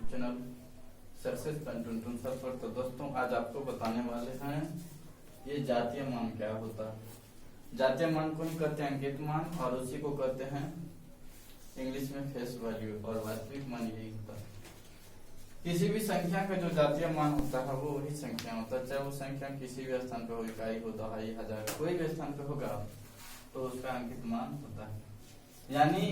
Channel success content sir पर। तो दोस्तों आज आपको बताने वाले हैं ये जातीय मान क्या होता है। जातीय मान को ही कहते हैं अंकित मान और उसी को कहते हैं इंग्लिश में फेस वैल्यू, और वास्तविक मान यही होता है। किसी भी संख्या का जो जातीय मान होता है वो वही संख्या होता है, चाहे वो संख्या किसी भी स्थान पर हो, इकाई हो, दहाई, हजार, कोई भी स्थान पर होगा तो उसका अंकित मान होता है। यानी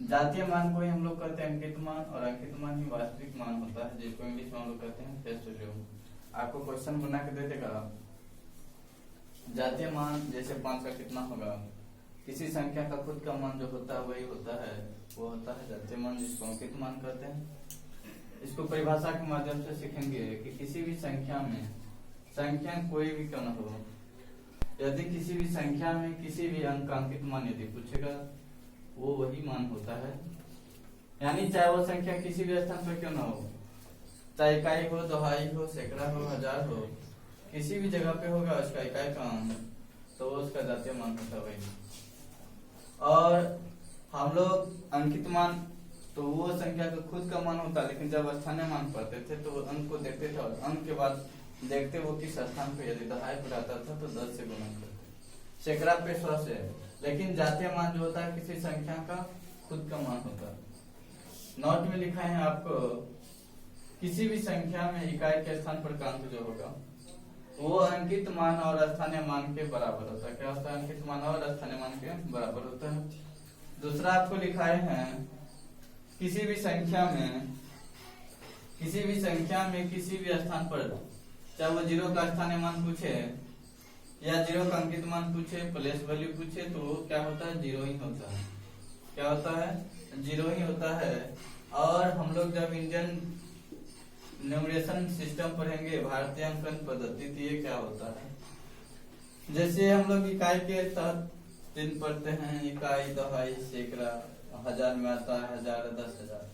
जातीय मान को ही हम लोग कहते हैं अंकित मान, और अंकित मान ही वास्तविक मान होता है, जिसको इंग्लिश में हम लोग कहते हैं फेस वैल्यू। आपको क्वेश्चन बना के दे देगा जातीय मान जैसे 5 का कितना होगा, किसी संख्या का खुद का मान जो होता है वही होता है, वो होता है जातीय मान, जिसको अंकित मान कहते हैं। इसको परिभाषा के माध्यम से सीखेंगे कि किसी भी संख्या में, संख्या कोई भी क्यों न हो, यदि किसी भी संख्या में किसी भी अंक का अंकित मान यदि पूछेगा वो वही मान होता है। यानी चाहे वो संख्या किसी भी स्थान पर क्यों न हो, चाहे इकाई हो, दहाई हो, सैकड़ा हो, हजार हो, किसी भी जगह पे होगा उसका इकाई का अंक, तो उसका जातीय मान होता है वही। और हम लोग अंकित मान तो वो संख्या का खुद का मान होता है, लेकिन जब स्थानीय मान पढ़ते थे तो अंक को देखते थे और अंक के बाद देखते वो किस स्थान पे, यदि दहाई पर आता था तो 10 से गुणा करते, सैकड़ा पे 100 से। लेकिन जातीय मान जो होता है किसी संख्या का खुद का मान होता है। नोट में लिखा है आपको, किसी भी संख्या में इकाई के स्थान पर का अंक जो होगा वो अंकित मान और स्थानीय मान के बराबर होता है। क्या होता है? अंकित मान और स्थानीय मान के बराबर होता है। दूसरा आपको लिखाए हैं, किसी भी संख्या में किसी भी स्थान पर, चाहे वो 0 का स्थानीय मान पूछे या 0 का अंकित मान पूछे, प्लेस वैल्यू पूछे, तो वो क्या होता है? 0 ही होता है। क्या होता है? 0 ही होता है। और हम लोग जब इंडियन न्यूमरेशन सिस्टम पढ़ेंगे, भारतीय अंकन पद्धति, तो ये क्या होता है? जैसे हम लोग इकाई के तहत चिन्ह पढ़ते हैं, इकाई, दहाई, सैकड़ा, हजार में आता है हजार, 10,000,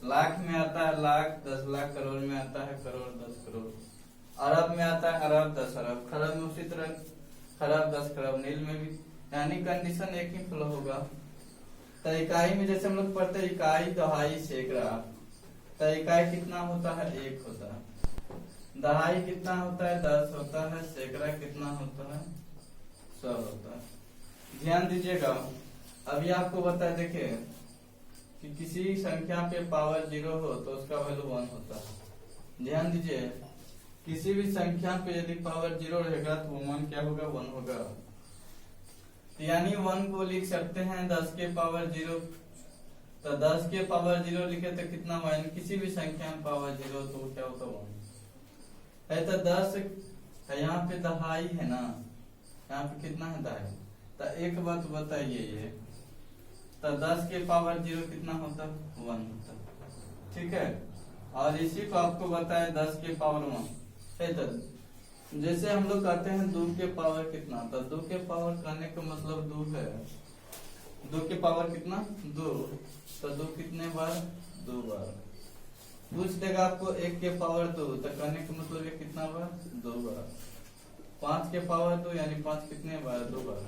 लाख में आता है लाख, 10 लाख, करोड़ में आता है करोड़, 10 करोड़, अरब में आता है अरब, 10 अरब, खरब में उसी तरह खरब, 10 खरब, नील में भी, यानी कंडीशन एक ही फ्लो होगा। तो इकाई में जैसे हम लोग पढ़ते हैं इकाई, दहाई, सैकड़ा, तो इकाई कितना होता है? 1 होता है। दहाई कितना होता है? 10 होता है। सैकड़ा कितना होता है? 100 होता है। ध्यान दीजिएगा, अभी आपको बताया, देखिए कि किसी संख्या पे पावर 0 हो तो उसका वैल्यू 1 होता है। ध्यान दीजिए, किसी भी संख्या पे यदि पावर 0 रहेगा तो वो मान क्या होगा? 1 होगा। यानी 1 को लिख सकते हैं 10 के पावर 0, तो 10 के पावर 0 लिखे तो कितना हुआ? किसी भी संख्या में पावर 0 तो क्या होता? 1 है। तो 10 है, यहाँ पे दहाई है ना, यहाँ पे कितना है? दहाई। तो एक बात बताइए, ये तो 10 के पावर 0 कितना होता? 1 होता। ठीक है। और इसी को आपको बताया 10 के पावर 1 है। तो जैसे हम लोग कहते हैं 2 के पावर कितना, तो 2 के पावर कहने का मतलब 2 है। 2 के पावर कितना? 2। तो 2 कितने बार? 2 बार। पूछ देगा आपको 1 के पावर 2, तो कहने का मतलब ये कितना बार? 2 बार। 5 के पावर 2 यानी 5 कितने बार? 2 बार।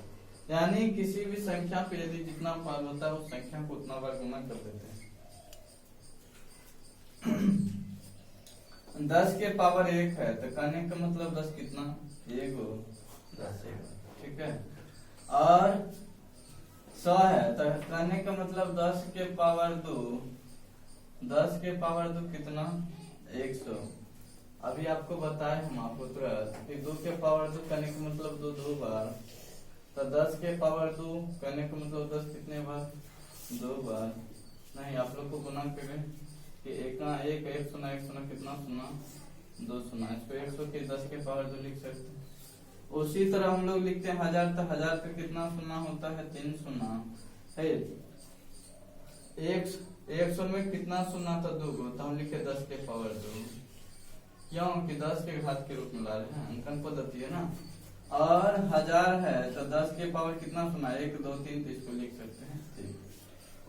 यानी किसी भी संख्या पे यदि जितना पावर होता है उस संख्या को उतना बार गुना कर देते हैं। 10 के पावर 1 है, तो कहने का मतलब 10 कितना? 1 10 1। ठीक है। और 100 है, तो कहने का मतलब 10 के पावर 2, 10 के पावर 2 कितना? 100। अभी आपको बताए हम आपको तुरंत कि 2 के पावर 2 कहने का मतलब 2 बार, तो 10 के पावर 2 कहने का मतलब 10 कितने बार? 2 बार। नहीं, आप लोग को गुना करें कि 1 सुना, 1 सुना कितना सुना? 2 सुना। इसको 100 के 10 के पावर 2 लिख सकते हैं। उसी तरह हम लोग लिखते हैं 1000, तो 1000 का कितना सुना होता है? 3 सुना है। 100 में कितना सुना था? 2 गो, तो हम लिखे 10 के पावर 2। क्यों? कि 10 के घात के रूप में ला रहे हैं, अंकन पद्धति है ना। और 1000 है, तो 10 के पावर कितना सुना? 1 2 3, तो इसको लिख सकते हैं 3।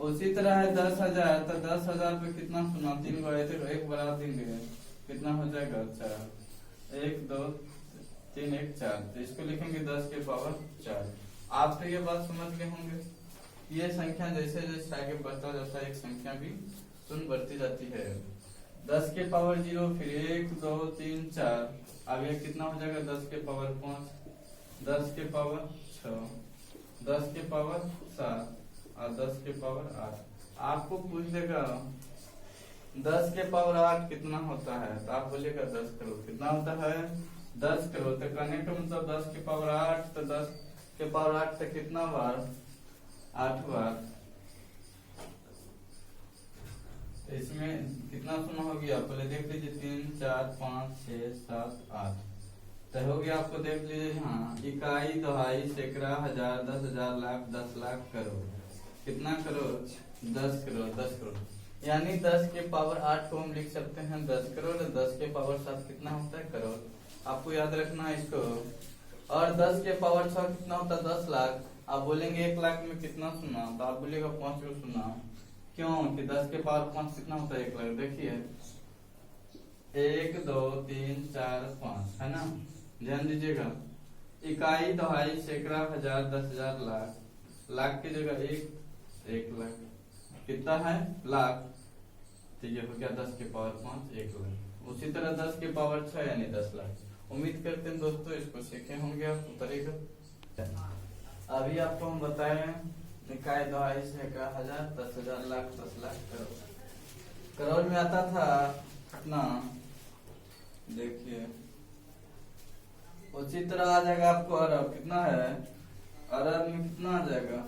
उसी तरह है 10,000, तो 10,000 पे कितना सुना? 3 गए थे, 1 बराबर 3 गए, कितना हो जाएगा? 4। 1 2 3 1 4, तो इसको लिखेंगे 10 के पावर 4। आप तो ये बात समझ गए होंगे, ये संख्या जैसे जैसे आगे बढ़ता जाता है एक संख्या भी शून्य बढ़ती जाती है। 10 के पावर 0, फिर 1 2 3 4, अब ये कितना हो जाएगा 10 के पावर 5, 10 के पावर 6, 10 के पावर 7 और 10 के पावर 8। आपको पूछ देगा 10 के पावर 8 कितना होता है, तो आप बोलिएगा 10 करोड़। कितना होता है 10 करोड़। तो कहने का मतलब 10 के पावर 8, तो 10 के पावर 8 तो कितना बार 8 बार। तो इसमें कितना सुना हो गया, पहले देख लीजिए 3 4 5 6 7 8, तो हो गया आपको देख लीजिए। हाँ, इकाई दहाई सैकड़ा हजार 10,000 लाख 10 लाख करोड़। कितना करोड़ 10 करोड़। 10 करोड़ यानी 10 के पावर 8 को हम लिख सकते हैं 10 करोड़। 10 के पावर 7 कितना होता है करोड़, आपको याद रखना है इसको। और 10 के पावर 6 कितना होता है 10 लाख। आप बोलेंगे 1 लाख में कितना सुना, तो आप बोलेगा 5 को सुना। क्यों कि 10 के पावर 5 कितना होता है 1 लाख। देखिए 1 2 3 4 5 है ना, ध्यान दीजिएगा। इकाई दहाई सैकड़ा हजार 10,000 लाख, लाख की जगह 1 लाख कितना है लाख, ठीक है, हो गया 10 के पावर 5 1 लाख। उसी तरह 10 के पावर 6 यानी 10 लाख। उम्मीद करते हैं दोस्तों इसको सीखे होंगे आप तरीका। अभी आपको हम बताए हैं इकाई दहाई सैकड़ा हजार 10,000 लाख 10 लाख करोड़। करोड़ में आता था कितना, देखिए उसी तरह आ जाएगा आपको अरब। कितना है अरब में कितना आ जाएगा,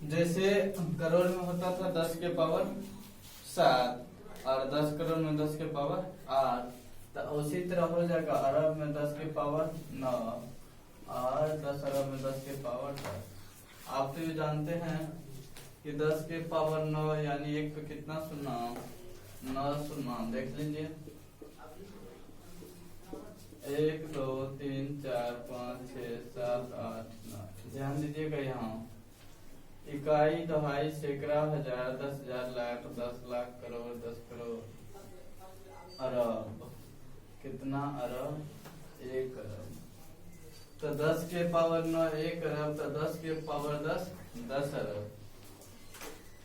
जैसे करोड़ में होता था 10 के पावर 7 और 10 करोड़ में 10 के पावर 8, तो उसी तरह हो जाएगा अरब में 10 के पावर 9 और 10 अरब में 10 के पावर 10। आप तो ये जानते हैं कि 10 के पावर 9 यानी 1 पे कितना सुना 9 सुना। देख लीजिए 1 2 3 4 5 6 7 8 9, ध्यान दीजिएगा। यहाँ इकाई दहाई सैकड़ा हजार 10,000 लाख 10 लाख करोड़ 10 करोड़ अरब। कितना अरब 1 अरब। तो 10 के पावर 9 1 अरब, तो 10 के पावर 10 10 अरब।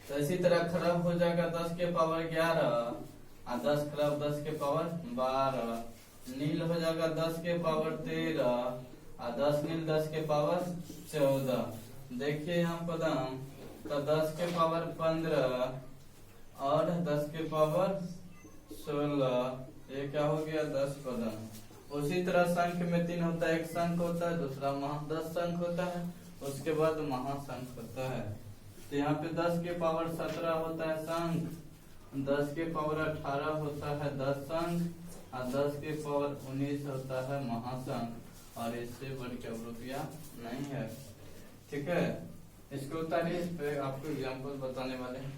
तो इसी तरह खरब हो जाएगा 10 के पावर 11 और 10 खरब 10 के पावर 12। नील हो जाएगा 10 के पावर 13 और 10 नील 10 के पावर 14। देखिए यहाँ पदम, तो 10 के पावर 15 और 10 के पावर 16, ये क्या हो गया 10 पदम। उसी तरह संख्य में 3 होता है, एक संख होता है, दूसरा महादश संख होता है, उसके बाद महासंख होता है। तो यहाँ पे 10 के पावर 17 होता है संख, 10 के पावर 18 होता है 10 संख और 10 के पावर 19 होता है महासंख। और इससे बढ़ के रुपया नहीं है, ठीक है। इसको उतारिए, इस पे आपको एग्जाम्पल बताने वाले हैं।